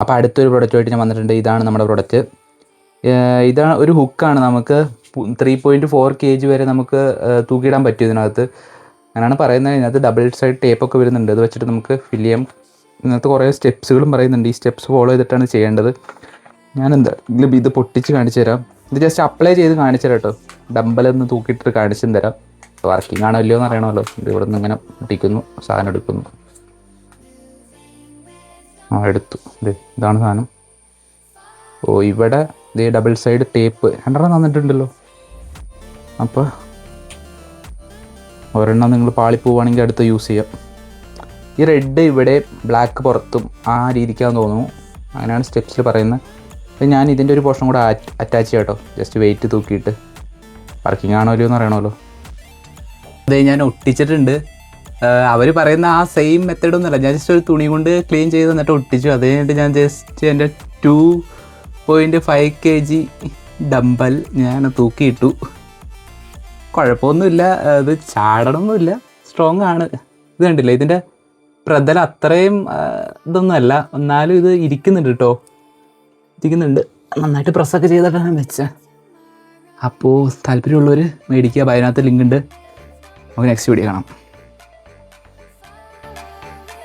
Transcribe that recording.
അപ്പോൾ അടുത്തൊരു പ്രൊഡക്റ്റുമായിട്ട് ഞാൻ വന്നിട്ടുണ്ട്. ഇതാണ് നമ്മുടെ പ്രൊഡക്റ്റ്. ഇതാണ് ഒരു ഹുക്കാണ്. നമുക്ക് 3.4 kg വരെ നമുക്ക് തൂക്കിയിടാൻ പറ്റും ഇതിനകത്ത്. അങ്ങനെയാണ് പറയുന്നത്. ഇതിനകത്ത് ഡബിൾ സൈഡ് ടേപ്പൊക്കെ വരുന്നുണ്ട്. ഇത് വെച്ചിട്ട് നമുക്ക് ഫില്ല് ചെയ്യാം. ഇതിനകത്ത് കുറേ സ്റ്റെപ്സുകളും പറയുന്നുണ്ട്. ഈ സ്റ്റെപ്സ് ഫോളോ ചെയ്തിട്ടാണ് ചെയ്യേണ്ടത്. ഞാൻ എന്തായാലും ഇത് പൊട്ടിച്ച് കാണിച്ചു തരാം. ഇത് ജസ്റ്റ് അപ്ലൈ ചെയ്ത് കാണിച്ചു തരാം കേട്ടോ. ഡമ്പലൊന്ന് തൂക്കിയിട്ട് കാണിച്ചും തരാം. വർക്കിംഗ് ആണോ ഇല്ലയോ എന്ന് അറിയണമല്ലോ. ഇത് ഇവിടെ നിന്ന് ഇങ്ങനെ പൊട്ടിക്കുന്നു, സാധനം എടുക്കുന്നു. എടുത്തു. ഇതാണ് സാധനം. ഇവിടെ ഡബിൾ സൈഡ് ടേപ്പ് 2 തന്നിട്ടുണ്ടല്ലോ. അപ്പോൾ ഒരെണ്ണം നിങ്ങൾ പാളിപ്പോവുകയാണെങ്കിൽ അടുത്ത് യൂസ് ചെയ്യാം. ഈ റെഡ് ഇവിടെ ബ്ലാക്ക് പുറത്തും ആ രീതിക്കാന്ന് തോന്നുന്നു. അങ്ങനെയാണ് സ്റ്റെപ്സിൽ പറയുന്നത്. അപ്പോൾ ഞാൻ ഇതിൻ്റെ ഒരു പോർഷൻ കൂടെ അറ്റാച്ച് ചെയ്യാം കേട്ടോ. ജസ്റ്റ് വെയിറ്റ് തൂക്കിയിട്ട് വർക്കിംഗ് ആണോ ഇല്ലയോ എന്ന് അറിയണമല്ലോ. അതേ ഞാൻ ഒട്ടിച്ചിട്ടുണ്ട്. അവർ പറയുന്ന ആ സെയിം മെത്തേഡൊന്നുമല്ല. ഞാൻ ജസ്റ്റ് ഒരു തുണി കൊണ്ട് ക്ലീൻ ചെയ്ത് എന്നിട്ട് ഒട്ടിച്ചു. അത് കഴിഞ്ഞിട്ട് ഞാൻ ജസ്റ്റ് എൻ്റെ 2.5 kg ഡമ്പൽ ഞാൻ തൂക്കിയിട്ടു. കുഴപ്പമൊന്നുമില്ല. ഇത് ചാടണമൊന്നുമില്ല. സ്ട്രോങ് ആണ്. ഇത് കണ്ടില്ലേ, ഇതിൻ്റെ പ്രതലം അത്രയും ഇതൊന്നുമല്ല. എന്നാലും ഇത് ഇരിക്കുന്നുണ്ട് കേട്ടോ. ഇരിക്കുന്നുണ്ട്. നന്നായിട്ട് പ്രസ്സൊക്കെ ചെയ്തിട്ടാണ് വെച്ചത്. അപ്പോൾ താല്പര്യമുള്ളവർ മേടിക്കുക. അതിനകത്ത് ലിങ്ക് ഉണ്ട്. നമുക്ക് നെക്സ്റ്റ് വീഡിയോ കാണാം.